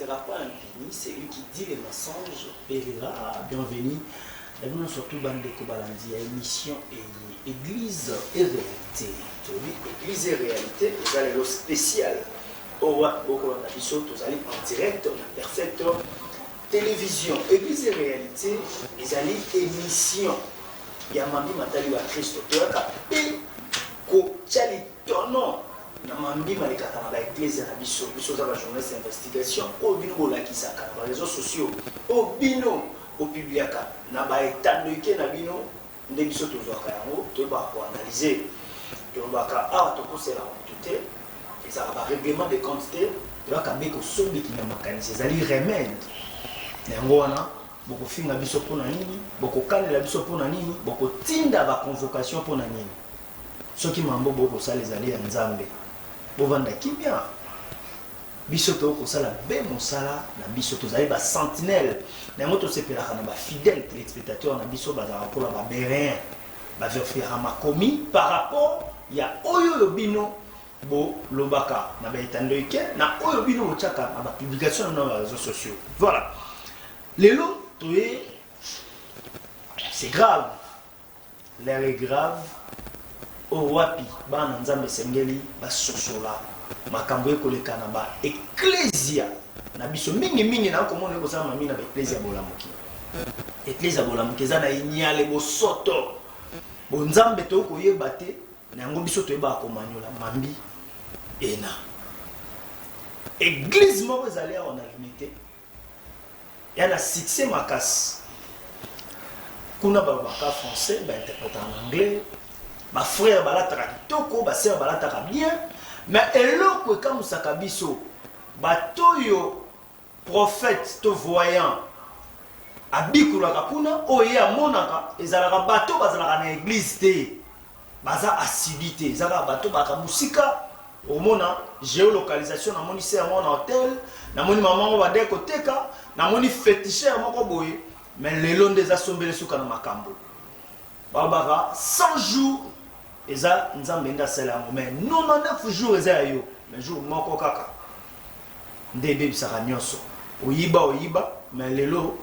sera pas impuni, c'est lui qui dit les mensonges périra. Bienvenue. Et nous surtout dans des Kobalandi, émission et église et réalité. Église et réalité, ils ont le spécial. Au beaucoup vous allez en direct, en perfect télévision. Église et réalité, ils allaient émission. Il y a Mambi Matali wa Christ, tu as capé, ko chali tono. Namambi malekata na ba église na biso biso za ba journaliste d'investigation au bino bolakisa ka ba réseaux sociaux au bino au publiaka na ba etandoike na bino nde biso tozwaka yango to ba ko analyser to ba ka a to kosela tout ça ba règlement de compte te to ka beko sombi ki na makanisi ezali remède yango wana boko finga biso pona nini boko kalela biso pona nini boko tinda ba convocation pona nini soki mambo boko sala ezali ya nzambe bovanda kimia biso to ko sala be mosala na biso to zali ba sentinelle na moto sepelaka na ba fidèle téléspectateur na biso ba za ko la ba berin ba faire makomi par rapport ya oyo lobino bo lobaka na ba etandoike na oyo bino ochaka na ba publication na ba réseaux sociaux. Voilà, lelo to c'est grave, l'air est grave. O wapi bana nzambe sengeli basosola makambo ekoleka na ba ecclesia na biso mingi na komona ko sama mina ba ecclesia bolamuki ecclesia bolamuki za na inyale bosoto bo nzambe to ko yeba te na yango biso to yeba ko manyola mambi ena église moko ezali on a limité ya na succès makasi kuna ba français ba interpréter en anglais. Ma frère balataka kitoko, ma sœur balataka bien, mais eloko ka musaka biso batoyo prophète to voyant abikulaka kuna oya monaka ezalaka bato bazalaka na église te baza assiduité ezalaka bato baka musika omona géolocalisation na moni se na hôtel na moni maman ba deko teka na moni féticheur moko boye mais lelo ndeza sombele suka na makambo babaka 100 jours eza nzambe nda sala mais 99 jours eza yo mais jour moko kaka ndebe bisaka nyonso oyiba mais lelo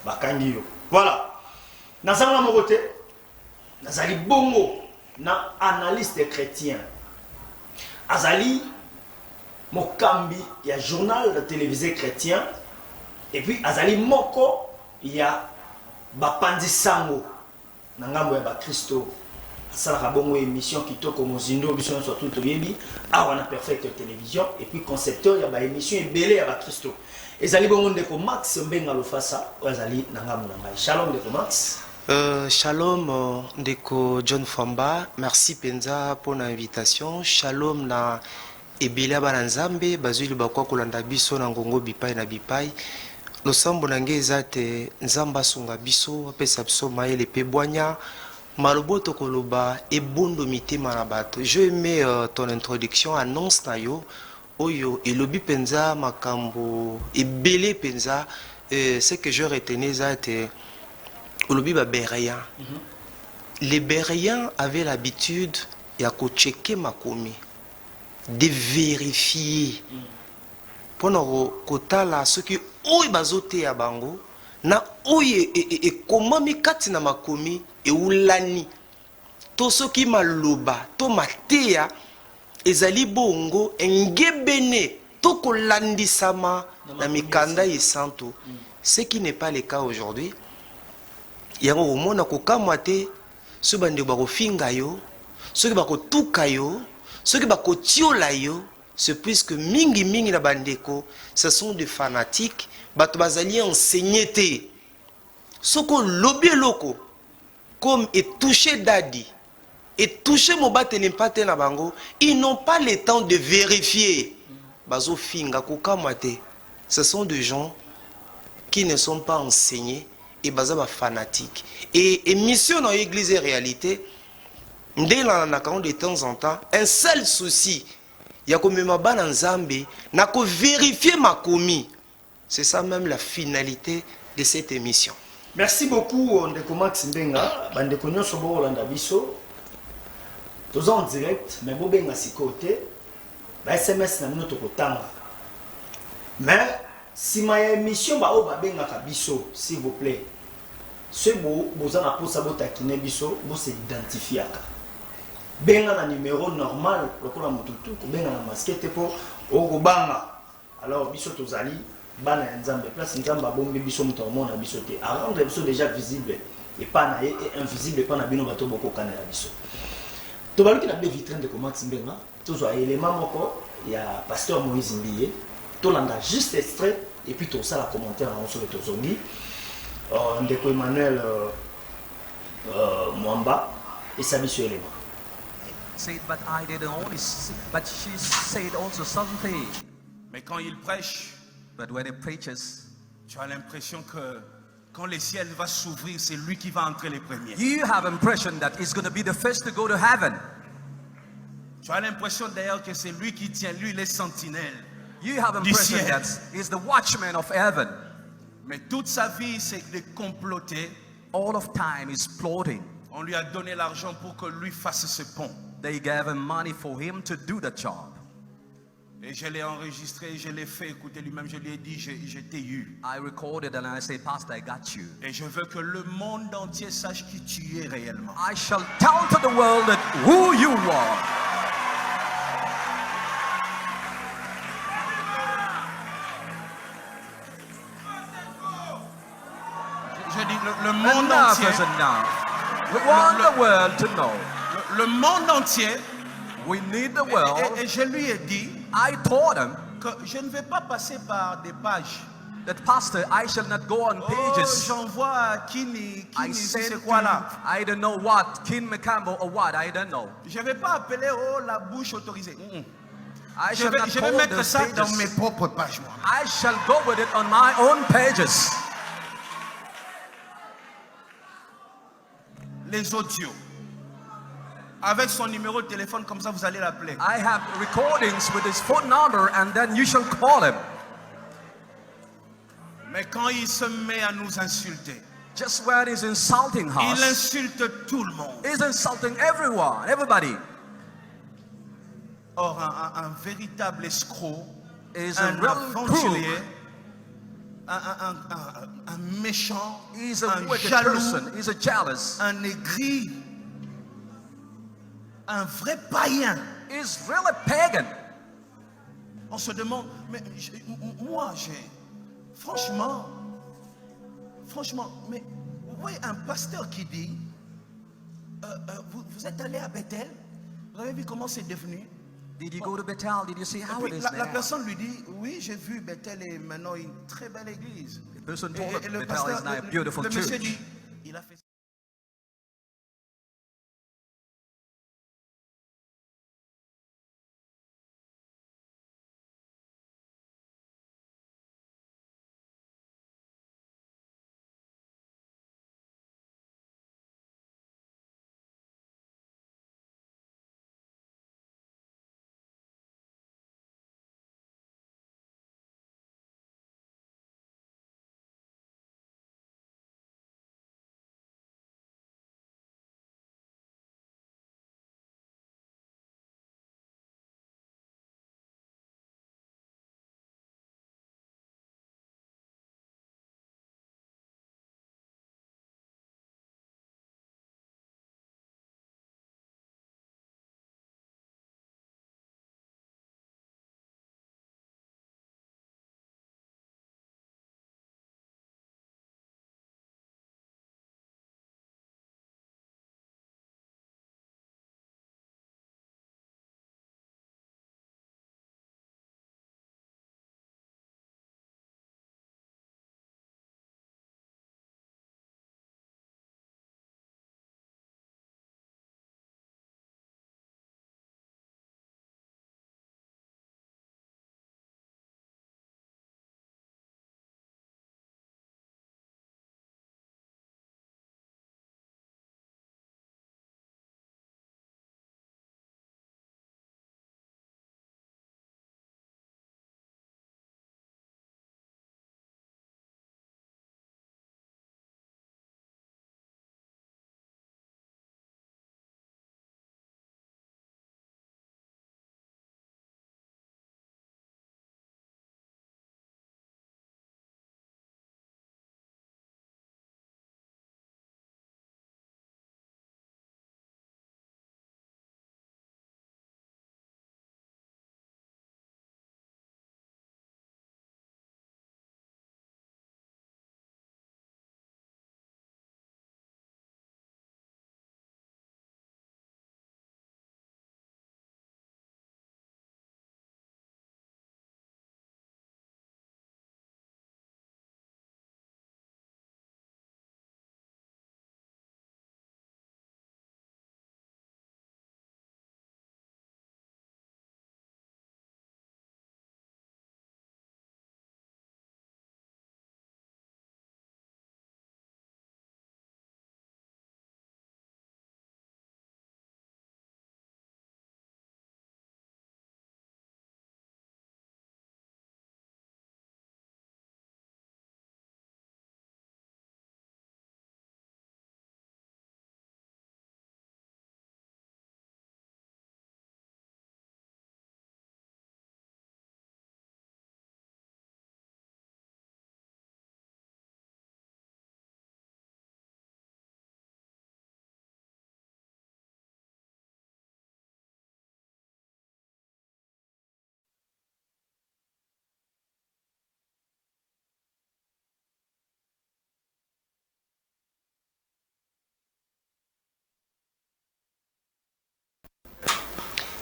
bakangi yo. Voilà, nazala moko te nazali bongo na analyste chrétien azali mokambi ya journal de télévisé chrétien et puis azali moko ya bapandi sango na ngambo ya ba Kristo salaka bongo émission kitoko mozindo biso surtout toyebi awa na perfect télévision et puis concepteur ya ba émission ebele ya ba Kristo ezali bongo ndeko Max Mbenga Lofasa ezali na ngambo na ngai. Shalom ndeko Max. Shalom ndeko John Famba, merci penza pour l'invitation. Shalom na ebele bana nzambe bazuli bakwa kolanda biso na ngongo bipai na bipai. Losambo nange ezate nzamba sunga biso apesa biso mayele pe bwanya maloboto koloba ebondo mitema na bato. Je aimais ton introduction annonce na yo oyo elobi penza makambo ebele penza ce que je retenais zate olobi ba Béréens. Les Béréens avaient l'habitude ya ko checker makomi de vérifier pour kotala ce qui oyo bazote ya bango na oyo ekomami kati na makomi eulani to soki maloba to mateya ezali bongo engebene to kolandisama na mikanda esanto, ce qui n'est pas le cas aujourd'hui. Yango omona kokamwa te so bande bakofinga yo soki bakotuka yo soki bakotiola yo. C'est puisque mingi na bandeko, ce sont des fanatiques, bato bazali enseigné te. Soko lobi loko, comme et touché dadi, et touché mobate n'impate na bango, ils n'ont pas le temps de vérifier. Bazo finga kukamate. Ce sont des gens qui ne sont pas enseignés et baza ba fanatiques. Et mission dans l'église et réalité, dès de temps en temps, un seul souci. Ya komema bana nzambe na ko vérifier makomi. C'est ça même la finalité de cette émission. Merci beaucoup ndeko Max Mbenga bandeko nyonso bo Rolanda biso. Tous en direct mais bo benga sikote ba SMS na mino to kotanga. Mais si ma émission ba o ba benga ka biso s'il vous plaît ce beau bozana pour ça bota kine biso bo se identifier ka benga na numéro normal lokola mututu ko benga na masquette pour o go banga alors biso tozali bana nzambe place nzamba bombe biso muto mona biso te à rendre biso déjà visible et pas na et invisible pas na bino bato boko kana la biso to baluki na be vitrine de Max Mbenga toujours élément moko ya pasteur Moïse Mbiye to landa juste extrait et puis tout ça la commentaire en sur le tozongi ndeko Emmanuel Mwamba et sa mission élément said but I didn't only but she said also something. Mais quand il prêche, But when he preaches, tu as l'impression que quand le ciel va s'ouvrir, c'est lui qui va entrer les premiers. you have impression that he's going to be the first to go to heaven. Tu as l'impression d'ailleurs que c'est lui qui tient, lui, les sentinelles. You have Du impression ciel. that he's the watchman of heaven. Mais toute sa vie, c'est de comploter. All of time is plotting. On lui a donné l'argent pour que lui fasse ce pont. They gave him money for him to do the job. Et je l'ai enregistré, je l'ai fait écouter lui-même, je lui ai dit, je t'ai eu. I recorded and I said, Pastor, I got you. Et je veux que le monde entier sache qui tu es réellement. I shall tell to the world that who you are. Je dis, le monde Enough entier, is enough. We want the world to know. le monde entier, We need the world. et je lui ai dit I told him que je ne vais pas passer par des pages. that, Pastor, I shall not go on Oh, pages. j'envoie Kini, I c'est sent quoi to, là? I don't know what, King McCampbell or what, I don't know. Je ne vais pas appeler la bouche autorisée. I Je shall not vais call mettre those ça dans pages. mes propres pages, moi. I shall go with it on my own pages. Les audios. Avec son numéro de téléphone, comme ça vous allez l'appeler. I have recordings with his phone number and then you shall call him. Mais quand il se met à nous insulter, Just when he's insulting il us, insulte tout le monde. he's insulting everyone, everybody. Or, un véritable escroc, He's a un real aventurier, crook. un méchant, He's a un wicked jaloux, person. He's a jealous. un aigri, un vrai païen. He's really pagan. On se demande, mais moi, franchement, mais oui, un pasteur qui dit, vous êtes allé à Bethel, vous avez vu comment c'est devenu? Did you go to Bethel? Did you see Et how it puis, is la now? personne lui dit, oui, j'ai vu Bethel est maintenant une très belle église. The person Et, told et him le Bethel pasteur, is now a le beautiful monsieur church. dit, il a fait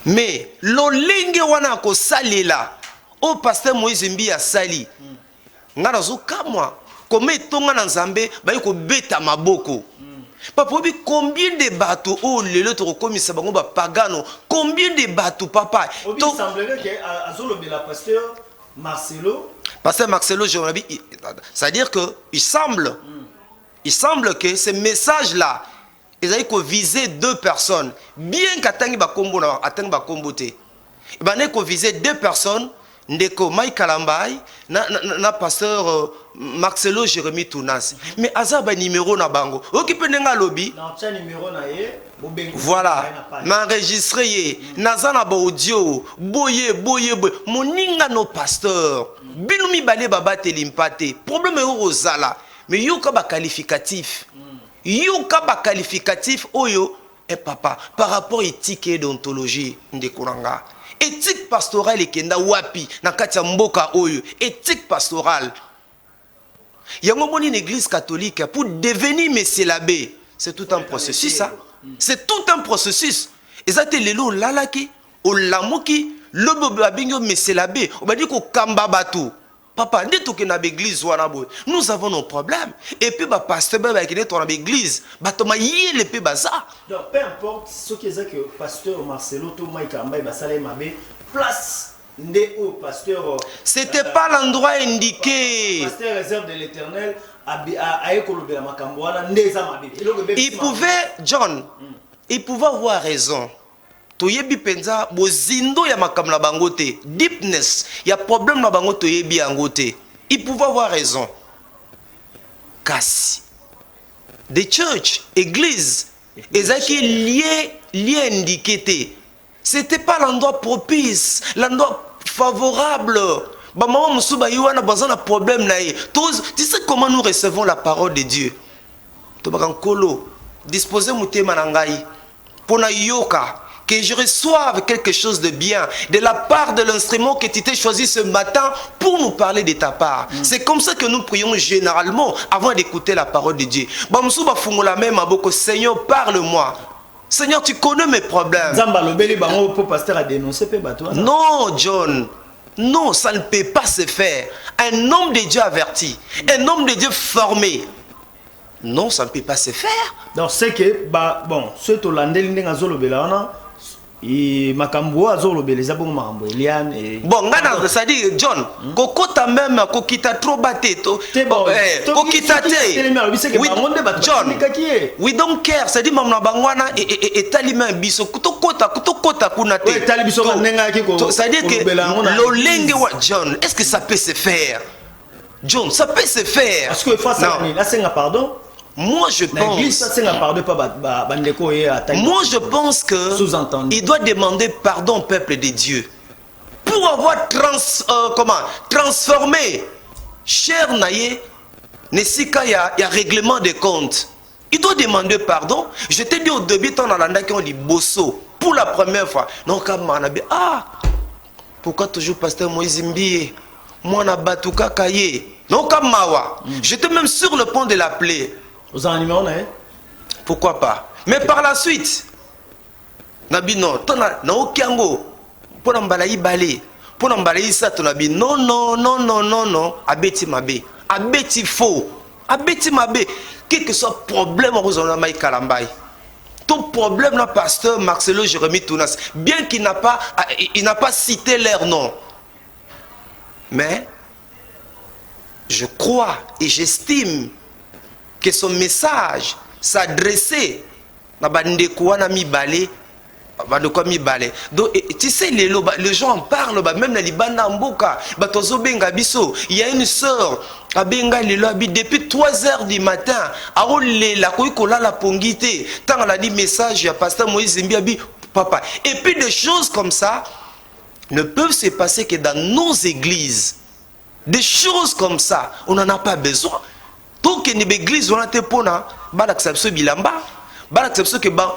mais lolenge wana ko salela o pasteur Moïse Mbi a sali nga nazo kamwa comme etonga na Nzambe ba ko beta maboko papa obi combien de bateaux oh lelo to komisa bango ba pagano combien de bateaux papa il semblerait que azolo de la pasteur Marcelo c'est-à-dire que il semble que ce message là ils avaient qu'on viser 2 personnes bien qu'atangi ba kombo na atangi ba kombo te ba ne ko viser 2 personnes ndeko Mike Kalambai na pasteur Marcelo Jérémy Tounas mais azaba numéro na bango occupé nga lobby na numéro na ye voilà m'enregistrer ye nazana ba audio boye moninga no pasteur binumi balé baba telimpate problème rozala mais yoka ba qualificatif oyo et papa par rapport éthique et déontologie ndekuranga éthique pastorale ekenda wapi na kati ya mboka oyo éthique pastorale yango moni une église catholique pour devenir monsieur l'abbé c'est tout un processus ça c'est tout un processus ezate lelo lalaki olamuki lobo babingo monsieur l'abbé obadi ko kamba batu papa ndito ke na l'église wana boy nous avons nos problèmes et puis ba pasteur ba ki neto na l'église batoma yele pe baza donc peu importe ce qui est que pasteur Marcelo to Mike Ambai ba sala mabe place ndé au pasteur c'était pas l'endroit indiqué pasteur réserve de l'Éternel a ekolobela makambo wana ndé za mabe il pouvait John il pouvait avoir raison toyebi penza bozindo ya makambo na bango te deepness ya problème na bango toyebi yango te il pouvait avoir raison kasi the church église ezaki lié indiqué te c'était pas l'endroit propice l'endroit favorable ba maman musuba yiwana bazana problème na ye tu sais comment nous recevons la parole de Dieu to bakankolo disposer mutema na ngai pona yoka que je reçoive quelque chose de bien de la part de l'instrument que tu t'es choisi ce matin pour nous parler de ta part. C'est comme ça que nous prions généralement avant d'écouter la parole de Dieu. Seigneur, parle-moi. Seigneur, tu connais mes problèmes. Non, John. Non, ça ne peut pas se faire. Un homme de Dieu averti, un homme de Dieu formé. Non, ça ne peut pas se faire. Donc c'est que, bon, ce Hollandais, et makambo azolo beleza bon makambo Eliane et bon ngana ça dit John kokota même kokita trop bateto kokita te John we don't care ça dit mamna bangwana et talima biso kutokota kuna te tali biso nenga ki ko ça dit que lolenge wa John est-ce que ça peut se faire John ça peut se faire parce que face à là c'est un pardon. Moi je pense que il doit demander pardon au peuple de Dieu pour avoir transformé cher naye nesika ya règlement de compte. Il doit demander pardon. Je t'ai dit au début ton alanda qui ont dit bosso pour la première fois. Non comme manabi pourquoi toujours pasteur Moïse Mbi moi na batuka kaye non comme mawa. J'étais même sur le point de l'appeler. Vous en numéro hein? Pourquoi pas? Mais par la suite, nabi non, tona na okiango, pour n'embalayer balé, pour n'embalayer ça, ton nabi non, abeti mabe, abeti faux, abeti mabe, quel que soit problème au Rosona Maï Kalambai. Ton problème là, pasteur Marcelo Jérémy Tounas, bien qu'il n'a pas cité leur nom, mais je crois et j'estime que son message s'adressait à Bandekouana Mibale. Donc, tu sais, les gens en parlent, même dans les Banamboka, il y a une sœur, depuis 3 h du matin, la pongité, tant elle a dit message, il y a pasteur Moïse Mbiabi, papa. Et puis des choses comme ça ne peuvent se passer que dans nos églises. Des choses comme ça, on n'en a pas besoin. Donc il y a une église où on a été pona, bilamba,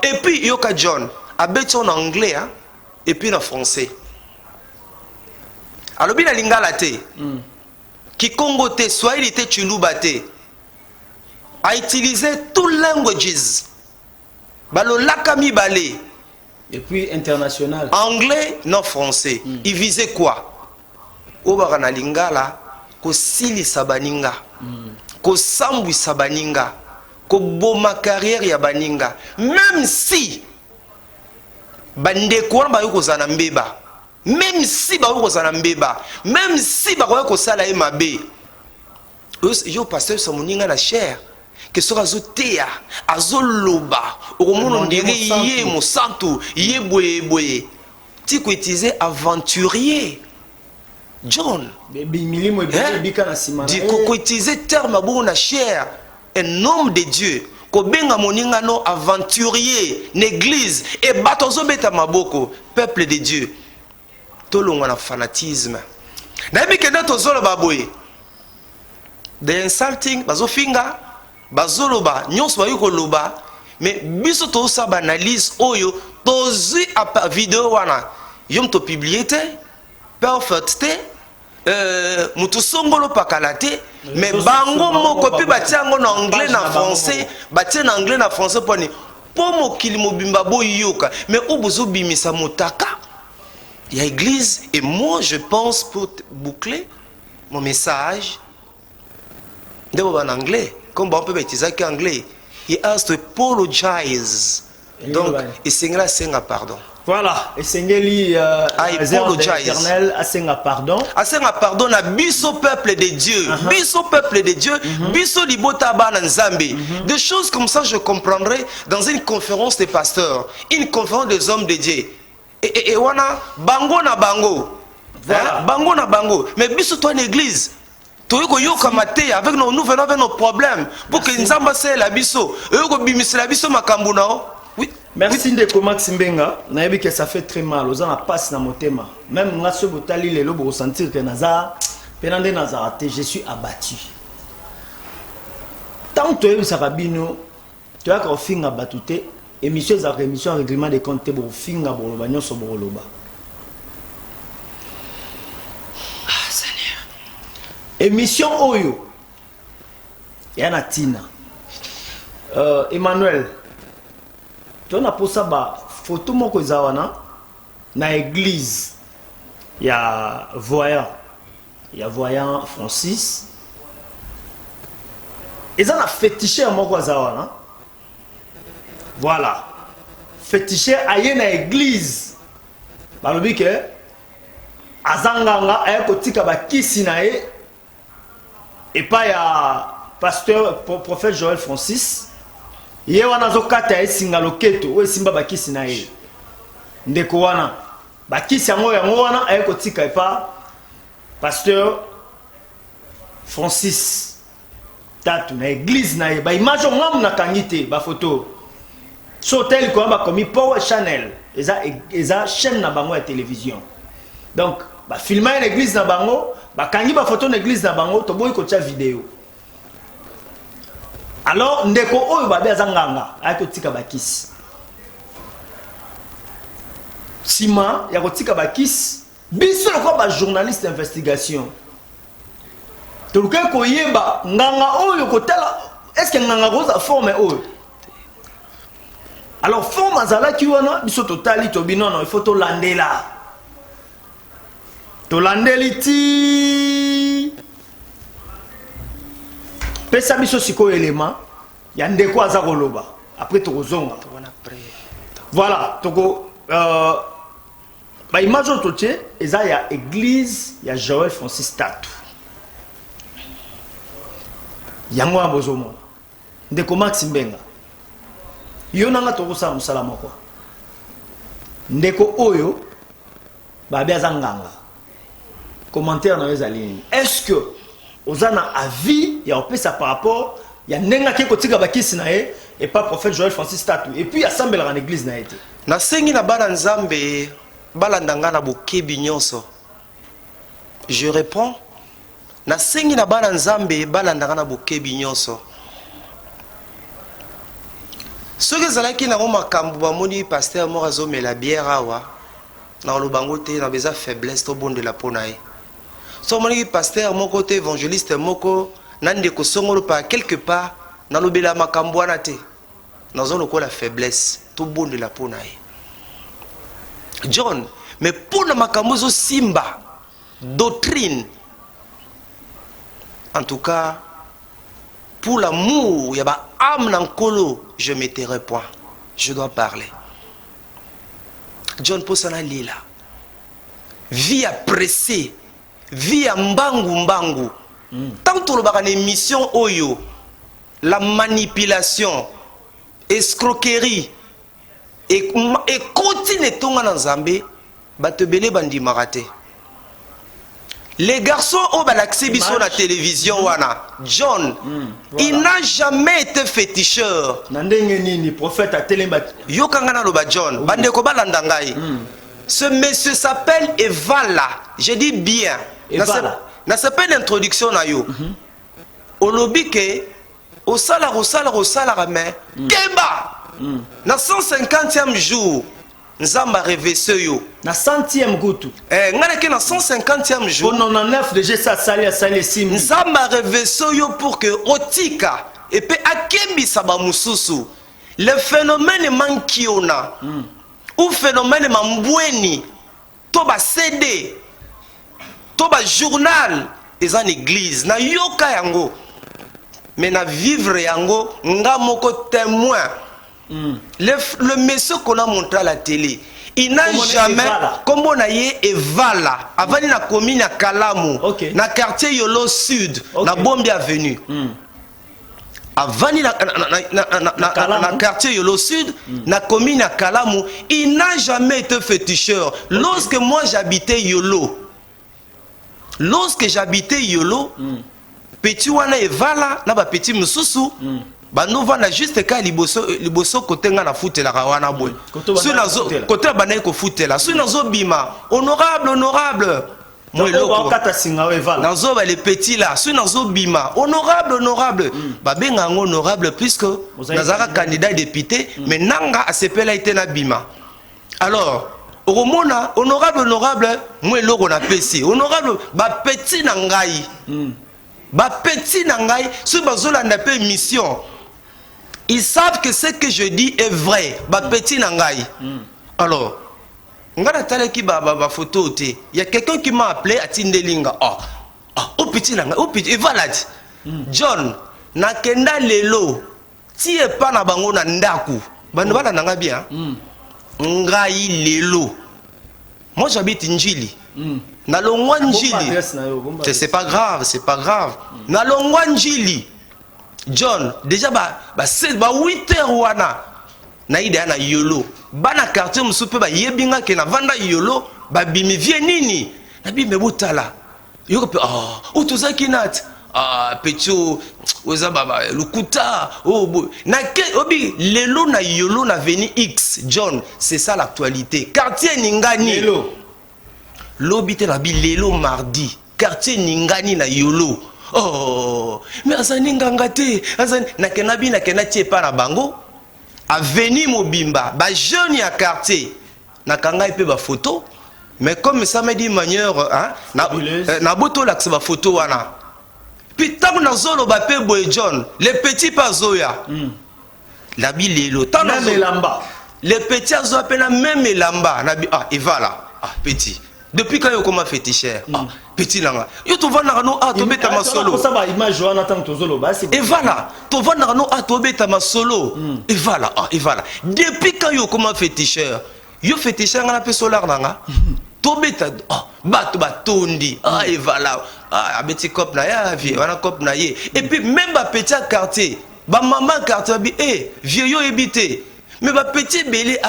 et puis yoka John, abeti en anglais et puis en français. Alors bien lingala te, qui Congo te, Swahili te, Chuluba te, a utilisé tous les languages. Balo lakami balé, Et puis international. Anglais, non français. Il visait quoi? Obara na lingala, ko sili sabaninga, ko sambu sabaninga, ko boma carrière ya baninga. Même si bande ko ba yoko zana mbeba, même si ba yoko zana mbeba, même si ba yoko sala e mabe. Yo pasteur samoninga na cher. Que sera zotea, azoloba, au monde on dirait yé mosanto, yé boye. Tu peux utiliser aventurier. John. Dit qu'on utiliser terme bon na cher, un homme de Dieu. Ko benga moninga no aventurier, l'église et batozo beta maboko, peuple de Dieu. Tolonga na fanatisme. Na bi kenda tozolo baboye. The insulting bazofinga bazoloba nyonso bayiko loba mais biso to sa analyse oyo tozi a vidéo wana yom to publier te perfect te mutu songolo pakalate mais bango moko pe batiango na anglais na français batie na anglais na français poni po mokili mobimba boyoka mais obozo bimisa motaka ya église. Et moi je pense pour boucler mon message de en anglais. Comme on peut utiliser anglais, he has to apologize. Donc, il s'engla senga pardon. Voilà, et sengeli éternel a senga pardon. A senga pardon na biso peuple de Dieu. Biso peuple de Dieu, biso libota bana nzambe. Des choses comme ça je comprendrai dans une conférence des pasteurs, une conférence des hommes de Dieu. Et wana bango na bango. Voilà, bango na bango. Mais biso toi l'église avec nous venons avec nos problèmes pour que nous ambassons la biso la biso makambu nao. Oui. Merci de Max Mbenga. Nayebi que ça fait très mal aux gens à passer dans mon thème. Même moi ce botali les lobes ressentir que Nazar penande Nazar je suis abattu. Tant que tu sabino tu as qu'au fin abattuté émission règlement des comptes pour fin aboloba nyonso boloba. Émission Oyo Yana Tina Emmanuel tu as pour ça photo moko zawana na église ya voyant Francis et ça na fétiché moko zawana voilà fétiché aye na église balobi ke azanganga aye kotika ba kisi na ye. Et pas ya pasteur prophète Joël Francis. Ye wana zokata esinga loketo we simba bakisi na ye. Ndeko wana bakisi yango wana ayeko tika epa pasteur Francis tatu na église na ye ba image ngam na kangite ba photo. So tel ko ba komi Power Channel eza chaîne na bango ya télévision. Donc ba filmer l'église na bango ba kangi ba photo na église na bango to boy ko tia vidéo. Alors ndeko oyo ba bia zanganga ayako tika bakisi. Sima ya ko tika bakisi biso ko ba journaliste d'investigation. To ko yeba nganga oyo ko tala est-ce que nganga rosa forme oyo. Alors forme azala ki wana biso totali to binono il faut to landela. Tolandeliti pesa biso siko élément ya ndeko aza koloba après tokozonga voilà toko ba image otoche eza ya église ya Joël Francis tatu yango abozomo ndeko Max Mbenga yo nanga tokosala musala moko ndeko oyo ba bia zanganga commentaire dans les alignes. Est-ce que aux ana avis il y a un peu ça par rapport il y a nenga qui kotika bakisi na e et pas prophète Joël Francis tatu et puis assemble en église na été. Na sengi na bana nzambe balandanga na bokebi nyonso. Je réponds na sengi na bana nzambe balandanga na bokebi nyonso. Ce que zalaki na makambu ba moni pasteur morazo me la bière awa na lobango te na beza faiblesse to bonde la ponae. So moni pasteur mon côté évangéliste moko nande ko songolo pa quelque part na lobela makambu wana te. Nazo lokola faiblesse to bonde la ponae. John, mais pour le makamozo simba doctrine, en tout cas pour l'amour, il y a âme dans kolo, je me tairai point, je dois parler. John Posana Lila, vie à presser, vie à mbangu. Tant que le baran émission oyo, la manipulation, escroquerie, et continue tonga dans Zambé, batebele bandi marate. Les garçons au balaxi sur la télévision wana, John, il n'a jamais été féticheur. Nandengeni prophète a télémat. Yo kangana loba John, bande ko balandangai. Ce monsieur s'appelle Evala. Je dis bien. Evala. Na s'appelle l'introduction na yo. Olobi ke osala mais keba. Na 150e jour, Nzamba révessé yo. Na 100e goutou. Ngana ke na 150e jour. Au 99 de Jessa Sali Sim. Nzamba révessé yo pour que otika et puis akembi saba mususu. Le phénomène mankiona. Ou phénomène mambweni. Toba CD. Toba journal. Et en église. Na yoka yango. Mais na vivre yango. Nga moko témoin. Le monsieur qu'on a montré à la télé, il n'a jamais, comme on a dit, Evala, avant il a commis na Kalamu, na quartier Yolo Sud, na Bombi Avenue. Avant il na quartier Yolo Sud, na commis na Kalamu, il n'a jamais été féticheur. Lorsque moi j'habitais Yolo, petit wana Evala, na ba petit mususu. Bah nous voilà juste quand liboso côté na foot la rawana boy. Sur la côté banaye ko foot la. Sur nazo bima honorable. Moi loko. Nazo ba les petits là. Sur nazo bima honorable. Ba benga honorable puisque nazara candidat député mais nanga asepela été na bima. Alors Romona honorable moi loko na pesi. Honorable ba petit na ngai. Ba petit na ngai sur bazola na pe mission. Ils savent que ce que je dis est vrai. Ba petit nangai. Alors, on a photo. Il y a quelqu'un qui m'a appelé à Tindelinga. Oh petit nangai. Oh petit. Et voilà. John, nakenda lelo. Si et pas na bango na ndaku. Banobala nanga bien. Ngai lelo. Moi j'habite Njili. Na longwa Njili. C'est pas grave. Na longwa Njili. John, déjà 8h wana na ida na Yolo. Bana quartier musupe ba yebinga ke na vanda Yolo, ba bimi vie nini? Na bimi botala. Yo pe utuzaki nat. Pecho oza baba lukuta. Na ke obi lelo na Yolo na veni X. John, c'est ça l'actualité. Quartier Ningani. Lobi te na bi lelo mardi. Quartier Ningani na Yolo. Mais azani ngangate azani nakenabi nakenatie pa na bango aveni mobimba ba jeune ya quartier nakanga ipe ba photo mais comme ça me dit manière na boto la ba photo wana puis tant na zolo ba pe boy John les petits pas zoya la bilelo tant na melamba les petits azo pena même melamba na bi et voilà petit depuis quand il commence féticheur petit langa yo to vana no to beta masolo ça va image wana tant to zolo ba et voilà to vana no to beta masolo et voilà depuis quand il commence féticheur yo féticheur ngana pe solar nanga to beta bato batondi et voilà abeti cop na ya vie wana cop na ye et puis même ba petit quartier ba maman quartier bi vieux yo ebité mais ba petit belé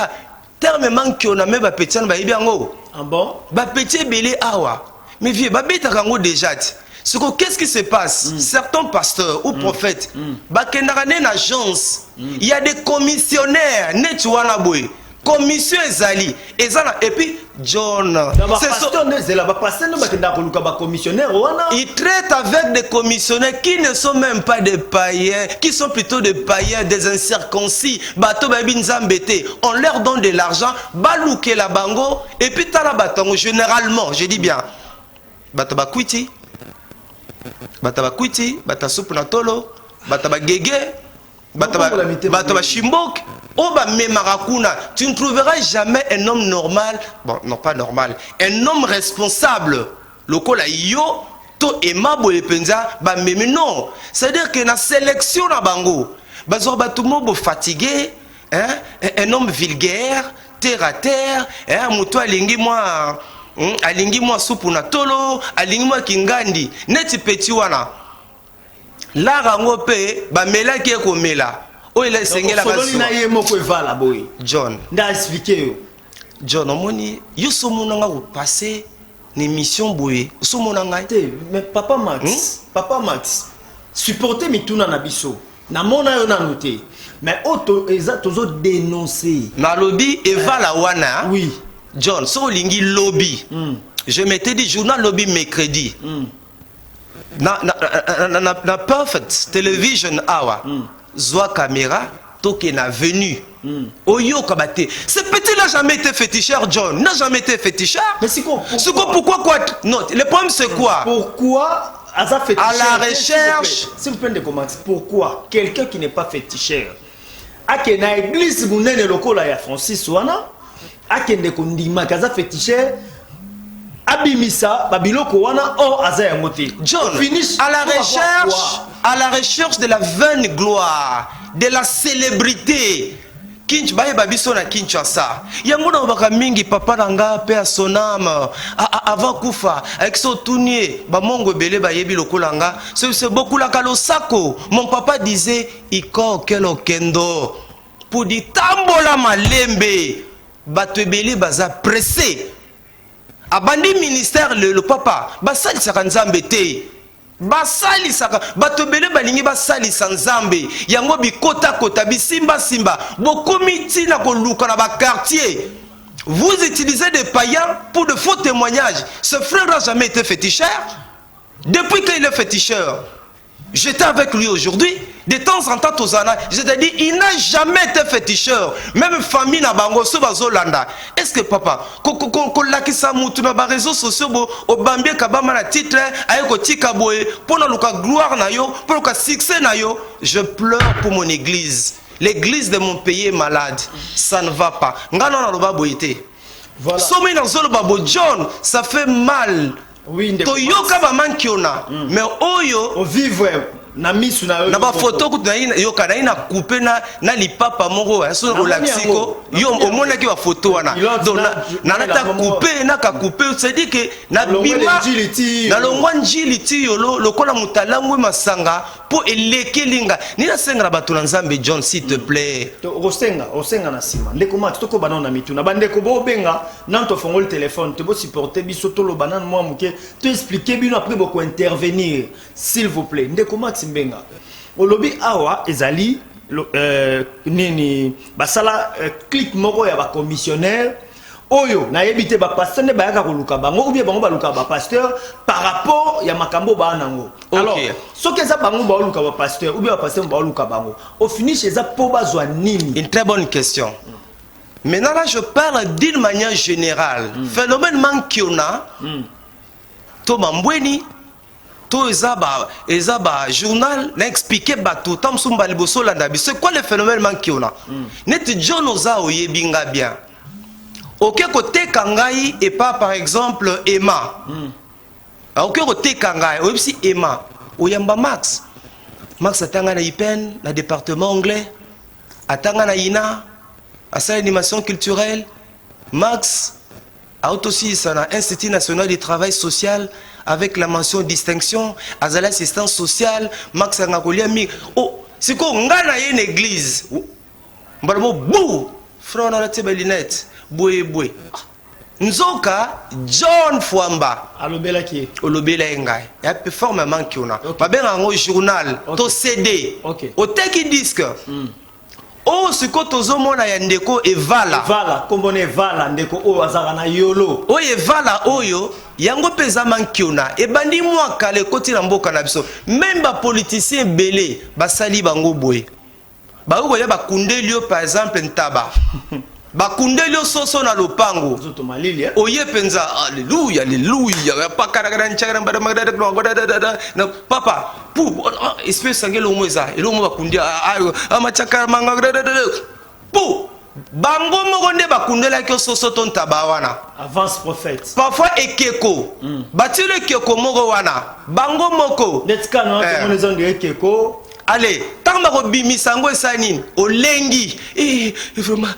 terme manque on a même ba petit na ba yebiango. Ah bon? Ba petit belé awa. Mais vieux, ba beta kango déjà. Qu'est-ce qui se passe? Certains pasteurs ou prophètes, ba kendara ne agence. Il y a des commissionnaires, net wana boy. Commission ezali, et puis John. Il traite avec des commissionnaires qui ne sont même pas des païens, qui sont plutôt des païens, des incirconcis. Bato babi nzambete, on leur donne de l'argent, balouke la bango, et puis tala batango généralement, je dis bien. Bato bakwiti, bata soupe na tolo, bata bagege. Bato Shimbok, tu ne trouveras jamais un homme normal, bon, non pas normal, un homme responsable. Lokola yo, to ema boye penza, ba meme non. C'est-à-dire que la sélection na bango, bazo batumo fatigué, hein, un homme vulgaire, terre à terre, hein, muto alingi moi, alingi moi soupu na tolo, alingi moi kingandi, neti petit wana. La rango pe ba mela ki ko mela. O ile sengela ba so. Na ye moko evala boy. John. Nda expliquer yo. John omoni yo so monanga ko passer une mission boye. So monanga te mais papa Max, papa Max. Supporter mituna na biso. Na mona yo na noté. Mais auto eza tozo dénoncer. Na lobby evala wana. Oui. John, so lingi lobby. Je m'étais dit journal lobby mercredi. Na perfect television hour. Zoa caméra, toke na venu. Oyo kabate. Ce petit n'a jamais été féticheur, John. N'a jamais été féticheur. Mais c'est quoi? Pourquoi quoi? Non, le problème c'est quoi? Pourquoi à la recherche. S'il vous plaît, de commencer. Pourquoi quelqu'un qui n'est pas féticheur a que na église munene lokola ya Francis wana a que ne kondima kaza féticheur abimisa babiloko wana o aza ya moté. John, à la recherche de la vaine gloire, de la célébrité. Kinch baye babiso na Kinshasa. Yango na baka mingi papa nanga pe a son âme avant kufa avec son tournier ba mongo belé ba yebi lokolanga. C'est beaucoup la kalosako. Mon papa disait iko kelo kendo pour di tambola malembe bato belé baza pressé. Abandi ministère le papa basali sakanzambe te. Basali saka bato belé balingi basali sanzambe yango bikota kota bisimba simba bokomiti na koluka na ba quartier. Vous utilisez des païens pour de faux témoignages. Ce frère n'a jamais été féticheur. Depuis qu'il est féticheur, j'étais avec lui aujourd'hui. De temps en temps, je te dis, il n'a jamais été féticheur. Même famille na bango so bazolanda. Est-ce que papa, ko lakisa mutu na ba réseaux sociaux bo obambie kabama na titre ayeko tika boye pour na luka gloire na yo, pour luka succès na yo, je pleure pour mon église. L'église de mon pays est malade. Ça ne va pas. Ngana na loba boyete. Voilà. Somi na zolo babo John, ça fait mal. Oui, Toyoka ba mankiona. Mais oyo on vivre na misu na ba photo ku na yo kana ina couper na lipapa moko ya so relaxiko yo omona ki ba photo wana donc na ta couper na ka couper c'est dit que na bima na longwa njiliti yo lokola mutalangu masanga pour elekelinga ni na senga bato na Nzambe John s'il te plaît osenga na sima ndeko mat toko banana mitu na bandeko bo benga nanto fongo le téléphone te bo supporter biso to lo banane moi muke te expliquer bino après beaucoup intervenir s'il vous plaît ndeko mat Mbenga. Olobi awa ezali nini basala clic moko ya ba commissionnaire oyo na yebite ba pasteur ne bayaka koluka bango ou bien bango baluka ba pasteur par rapport ya makambo ba nango. Alors ce que ça bango ba luka ba pasteur ou bien ba pasteur ba luka bango au finish eza po bazwa nini. Une très bonne question. Maintenant là je parle d'une manière générale. Phénomène mankiona to mambweni Ezaba journal n'a expliqué bateau tam sumba liboso landabi. C'est quoi le phénomène manqué on a? Net John oza oye binga bien. Ok côté kangai et pas par exemple Emma. Ok côté kangai aussi Emma. Oyamba Max. Max atanga na IPN na département anglais. Atanga na INA. À sa animation culturelle. Max a aussi ça Institut national du travail social. Avec la mention distinction, à l'assistance sociale, Max Angakolia mi. Oh, c'est quoi, on a une église. Mbalmo bou, frère on a la tebelinette, boué boué. Nzoka John Fwamba. Alobela qui? Olobela engai. Il y a performance qui on a. Ma ben un journal, to CD. Au teki disque. Oh, ce que tozo mona ya ndeko evala. Vala, kombone vala ndeko o azara na yolo. O evala oyo yango peza mankiona e bandi mwa kale koti na mboka na biso. Même ba politicien belé basali bango boye. Ba ko ya ba kundelio par exemple ntaba. bakundeli soso na lopango oye penza alléluia alléluia papa pou espèce sangelo moza elo mo bakundi amachaka manga pou bango moko nde bakundelaki soso tonta bawana avance prophète parfois ekeko batile ekeko moko wana bango moko netika no to monezo ekeko. Allez, tant que bimisango esanini olengi vraiment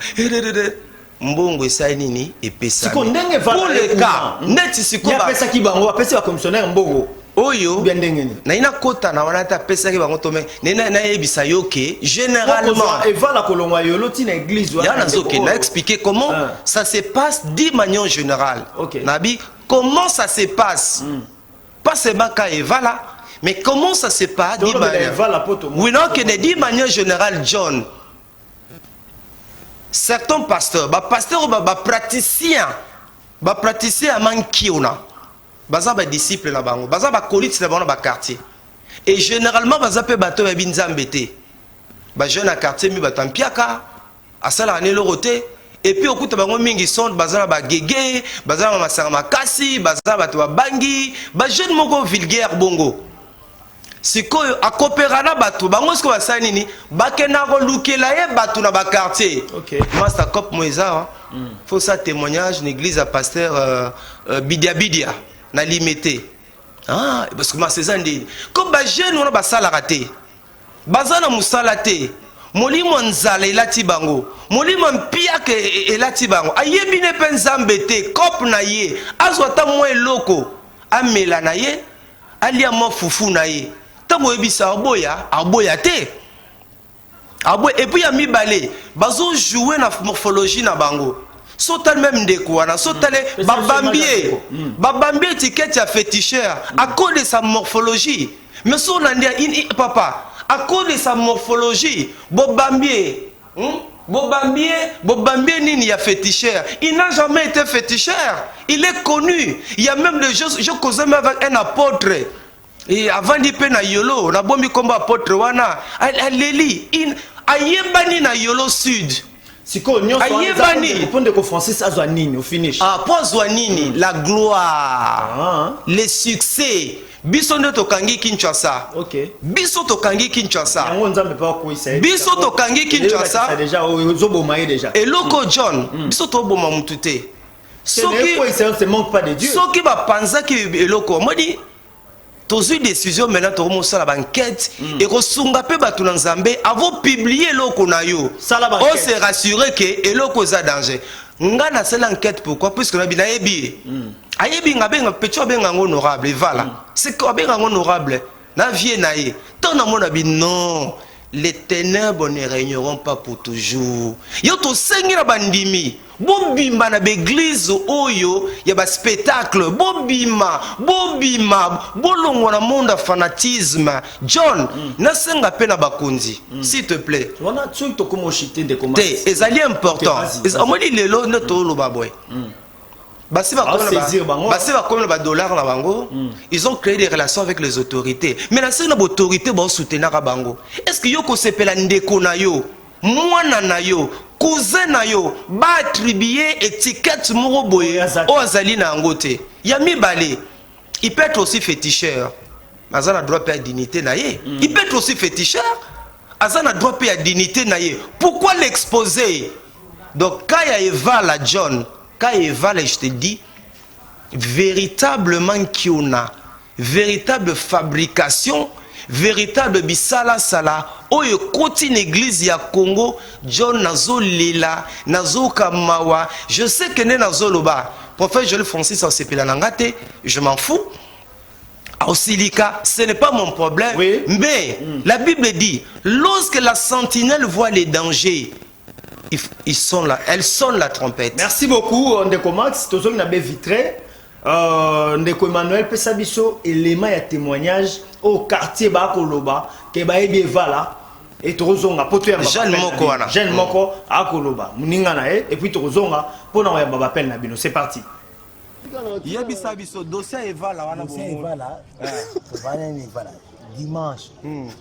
mbongo esanini epesa pour le cas neti sikoba pesa ki bango apesa ba commissionnaire mbongo oyo bien ndengeni na ina kota na wana ta pesa ki bango tome na yebisa yoke généralement eva la kolongwa yolo tina église wana ya nazoke na expliquer comment ça se passe d'une manière générale. Nabi comment ça se passe pas seulement ka eva là. Mais comment ça se passe? Oui, non, que ne dit manière générale, John. Certains pasteurs, praticiens à mankiona, disciples na bango, colite na bango na quartier. Et généralement, pe bato ba binzambete. Jeune à quartier mi batampiaka, asala ane lorote. Et puis au coup de bango mingi son bazala ba gege, bazala masara makasi, bazala bato ba bangi, jeune moko vulgaire bongo. Sikoyo akopérana batu bango siko basani ni bakena ko lukela ye batu na ba quartier. OK. Master Cop Moïsa faut ça témoignage l'église à pasteur Bidia na limité. Ah parce que ma saison ndi ko ba jeune on ba sala raté. Bazana musalate. Molimo nzala elati bango. Molimo mpia ke elati bango. Ayebi ne penzambete cop na ye. Azwata mo eloko. Amela na ye. Alia mo fufu na ye. Tango ebisa aboya te et puis ya mibale bazo jouer na morphologie na bango sotal même ndeko wana sotale babambie étiquette ya féticheur à cause de sa morphologie mais so nandia papa à cause de sa morphologie bobambie nini ya féticheur il n'a jamais été féticheur il est connu il y a même des choses je causais même avec un apôtre. Et avant d'y na yolo, na bombi komba apôtre wana, aleli ayebani na yolo sud. Siko nyonso ayebani répondre ko Francis azwanini au finish. Ah, pozwanini la gloire. Le succès. Biso ndo tokangi Kinshasa. OK. Biso tokangi Kinshasa. Yango nzambe pa ko isa. Biso tokangi Kinshasa. Déjà ozoboma ye déjà. Eloko John, biso to boma mutute. Soki se manque pas de Dieu. Soki ba panza ki eloko, modi tous une décision maintenant tout le monde la banquette et resunga pe batu na nzambe avant publier loko na yo on s'est rassuré que eloko za danger nga na cette enquête pourquoi puisque na bina yebi ayebi nga benga pecho benga honorable voilà c'est quoi benga honorable na vie na ye ton na mona bi non les ténèbres ne régneront pas pour toujours yo to sengira bandimi bobimba na l'église oyo ya ba spectacle bobima bolongo na monde fanatisme John na senga pe na bakonzi s'il te plaît on a tout to comme chité de comment ezali important omoni lelo ne to lo baboy basi ba comme ba dollar na bango ils ont créé des relations avec les autorités mais la senga autorité ba soutenir bango est-ce que yo ko sepela ndeko na yo mwana na yo cousin na yo ba attribuer étiquette moko boye o azali na ngote ya mibale il peut être aussi féticheur azana droit pe dignité na ye il peut être aussi féticheur azana droit pe dignité na ye pourquoi l'exposer donc quand ya Eva la John quand Eva la je te dis véritablement qui on a véritable fabrication véritable bisala sala oyo koti une église ya Congo John nazo lela nazo kamawa je sais que ne nazo loba prophète Joël Francis en sepela nangate je m'en fous Ausilika ce n'est pas mon problème mais la Bible dit lorsque la sentinelle voit les dangers ils sont là elles sonnent la trompette. Merci beaucoup Ndeko Max tozo na be vitré Ndeko Emmanuel pesa biso élément ya témoignage au quartier ba koloba ke ba ebi vala et tozonga poto ya Jeanne Moko wana Jeanne Moko akoloba muninga na et puis tozonga pona ya baba appel na bino c'est parti yebisa biso dossier evala wana bon voilà voilà ni voilà dimanche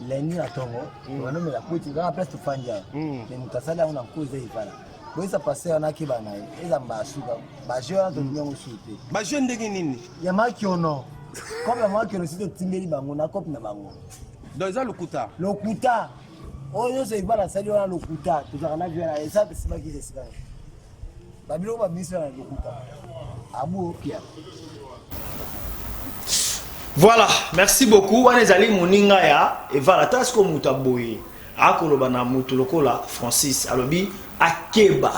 lundi na tongo on me la kuti la place to fanja mais mutasala on a cause evala Oui, ça passait en a qui va naï. Ils ont basuka. Bajou a donné un souté. Bajou ndenge nini? Yama qui on a. Comme yama qui on a aussi de timbeli bango na cop na bango. Dans ça le kuta. Le kuta. Oh yo c'est pas la salle on a le kuta. Tu as rien vu là et ça c'est pas qui c'est ça. Babilo va mise là le kuta. Abu Okia. Voilà, merci beaucoup. On est allé moninga ya et voilà tas ko mutaboye. Akoloba na mutu lokola Francis alobi akeba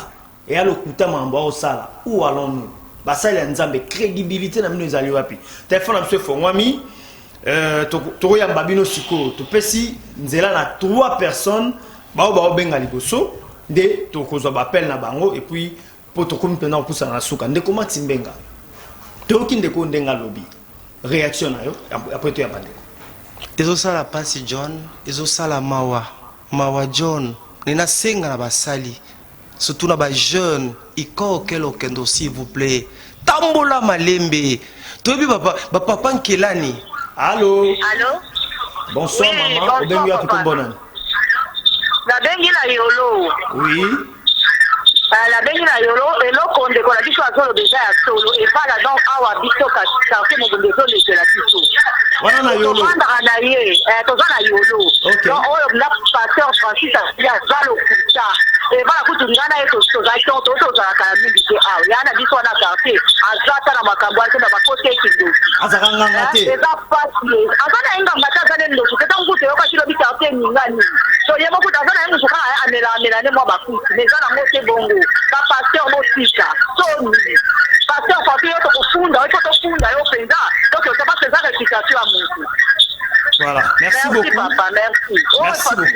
et alokuta mamba osala. Où allons-nous? Basala nzambe crédibilité na mino ezali wapi? Téléphone na monsieur Fongwami to ya babino siko to pesi nzela na 3 personnes bao benga liboso de to kozwa appel na bango et puis pour to komi pena okusa na suka ndeko Matimbenga. To kindeko ndenga lobi. Réaction na yo après to ya bandeko. Ezosala pasi John, ezosala mawa John, nina senga na basali, surtout na ba jeune, iko kelo kendo s'il vous plaît. Tambola malembe. Tobi papa nkelani. Allô? Allô? Bonsoir oui, maman, bonsoir, obengi ya bonane. La bengi la yolo. Oui. La bengi la yolo et l'autre ndeko la biso azolo déjà ya solo et pas là donc awa biso ka quartier mo bondezo le la biso. Wana na yolo. Na ye, tozana yolo. Donc on a pasteur Francis ya zalo kuta. Et voilà kutungana yeto tozaki to za ka mingi ke awa. Yana biso na quartier azata na makambo ake na bakote kido. Azaka nganga te. Eza pasi. Azana inga ngata zane ndo keta ngute yo ka kilo bi quartier ngani. So yemo kutazana yangu suka amela ne mwa bakuti. Mezana mote bongo. Ka pasteur motika. So pasteur papi yo to kufunda, yo to kufunda yo penza. Donc ça va faire réputation à mon. Voilà, merci beaucoup. Papa, merci. Merci beaucoup.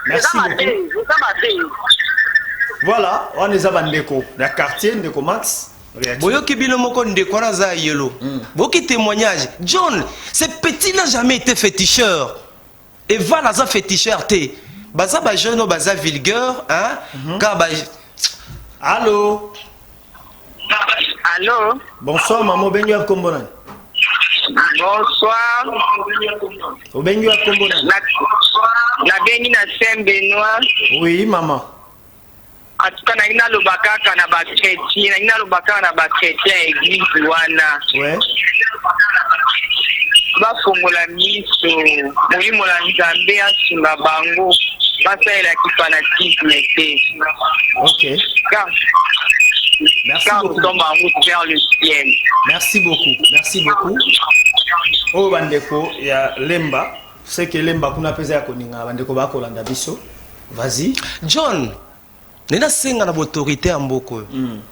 Merci beaucoup. Voilà, on est à Bandeko, la quartier Ndeko Max. Boyoki bino moko ndeko na za yelo. Boki témoignage. John, ce petit n'a jamais été féticheur. Et va na za féticheur té. Baza ba jeune baza vulgaire, hein? Ka ba Allô? Allô? Bonsoir maman, bengi ya kombonan. Bonsoir. Obengi ya kombonan. La bengi na Saint-Benoît. Oui maman. En tout cas, na lobaka na ba chrétien, na lobaka na ba chrétien église wana. Ouais. Ba fongola miso, molimo la nzambe asunga bango. Basaela ki fanatisme te. OK. Merci Quand beaucoup. nous sommes en route vers le ciel. Merci beaucoup. Merci beaucoup. Oh bandeko ya Lemba, c'est que Lemba kuna pesa ya koninga bandeko ba kolanda biso. Vas-y. John, nena senga na autorité ya mboko.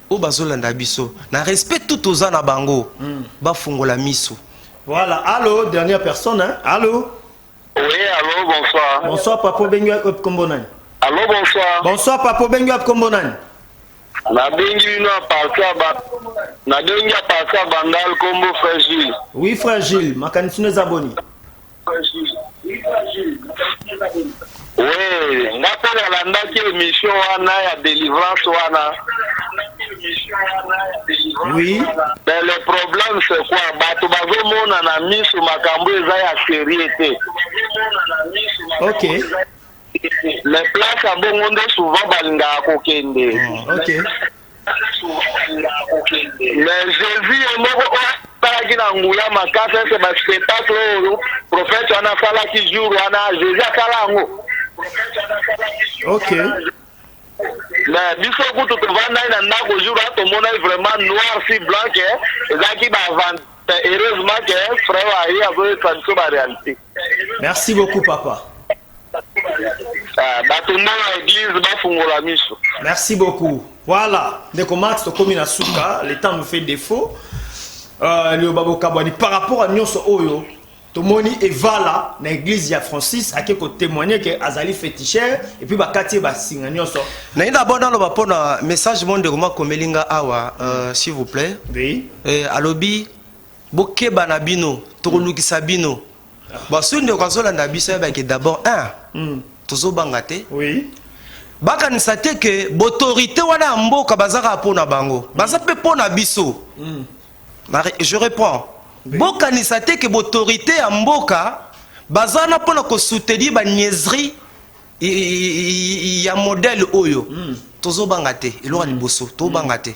O bazolanda biso. Na respect tout aux na bango. Ba fungola miso. Voilà, allô, dernière personne hein. Allô? Oui, allô, bonsoir. Bonsoir Papa Bengu ya Kombonan. Allô, bonsoir. Bonsoir Papa Bengu ya Kombonan. Na bengi no partir bandal combo fragile. Oui fragile, makanisi zaboni. Oui, ngapela landaki émission wana ya délivrance wana. Oui. Mais le problème c'est quoi? Bato bazomona na miso makambo eza ya sérieux. OK. Les places à bongo souvent balingaka kokende. OK. Mais Jésus est moko salaki na nguya makasa c'est ba spectacle prophète wana salaki jour wana Jésus akala ngo. OK. Mais biso kutu tovanda na ndako jour atomona vraiment noir si blanc ezaki ba vente heureusement que frère ayi abo transo ba réalité. Merci beaucoup papa. Merci beaucoup. Voilà, Ndeko Max, comme il a souka, le temps nous fait défaut. Le Babo Kabwani, par rapport à Nyonso Oyo, Tomoni et Vala, dans l'église de Francis, à qui témoigner que Azali féticheur, et puis Bakati Basinga Nyonso. Naï d'abord dans le rapport, message monde de Roma Komelinga Awa, s'il vous plaît. Oui. Alobi, Boke Banabino, Toroluki Sabino. Bon, si nous avons d'abord un, Tozo Bangate. Oui. Baka nisate que l'autorité wana mboka bazaka pona bango. Baza pe pona biso. Je réponds. Boka nisate que l'autorité mboka bazana pona ko soutenir ba niaiserie il y a modèle oyo tozo bangate et lora liboso to bangate.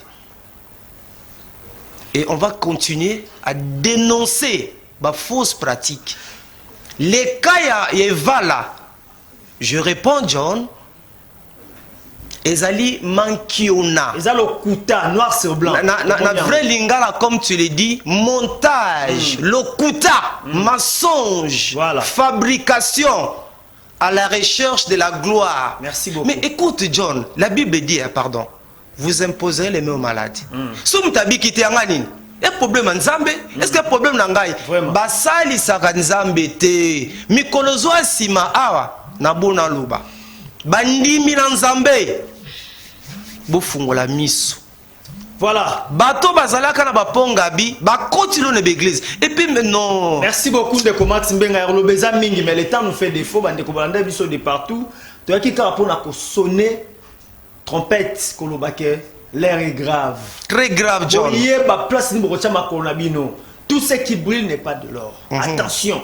Et on va continuer à dénoncer ma fausse pratique. Les cas y là. Je réponds John. Ezali mankiona. Ezali lokuta noir sur blanc. Na vrai lingala comme tu le dis, montage, lokuta, mensonge, voilà. Fabrication à la recherche de la gloire. Merci beaucoup. Mais écoute John, la Bible dit pardon. Vous imposerez les mêmes maladies. Si vous avez quitté Anganine, il y a un problème en Zambé. Est-ce qu'il y a un problème en Ngai? Basali saka Nzambe te. Mikolozo sima awa na bona luba. Bandimi na Nzambe. Bofungola miso. Voilà. Bato bazalaka na bapongabi, ba continue l'église. Et puis maintenant. Merci beaucoup de comment Timbenga Rolobeza mingi, mais le temps nous fait défaut. Bande ko balanda biso de partout. Tu as qui pour na ko sonner trompette kolobake. L'air est grave. Très grave, John. Tout ce qui brille n'est pas de l'or. Attention.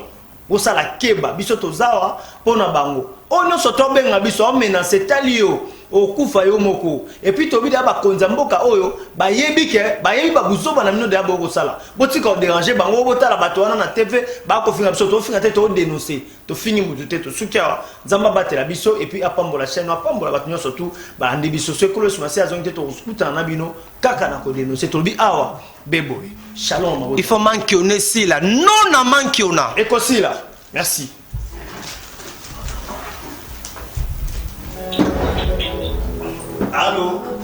Osa la keba. Biso tozawa. Pona bango. Ono sotombe nga biso. Omena setalio. Okufa yo moko. Et puis tobi da ba konzamboka oyo. Ba yebike. Ba yebi ba buzoba na mino de abo sala. Boti ka déranger bango. Bota la batoana na TV. Ba ko finga biso. To finga te to dénoncer. To fini mutu te to sukia. Zamba bate la biso. Et puis apambola chaîne. Apambola batunyo surtout. Ba ande biso. Ce que le sumasi azong te to skuta na bino. Kaka na ko dénoncer. To bi awa. Beboy. Shalom. Il faut manquer on est si là. Non na manquer on a. Et aussi là. Merci. Allô?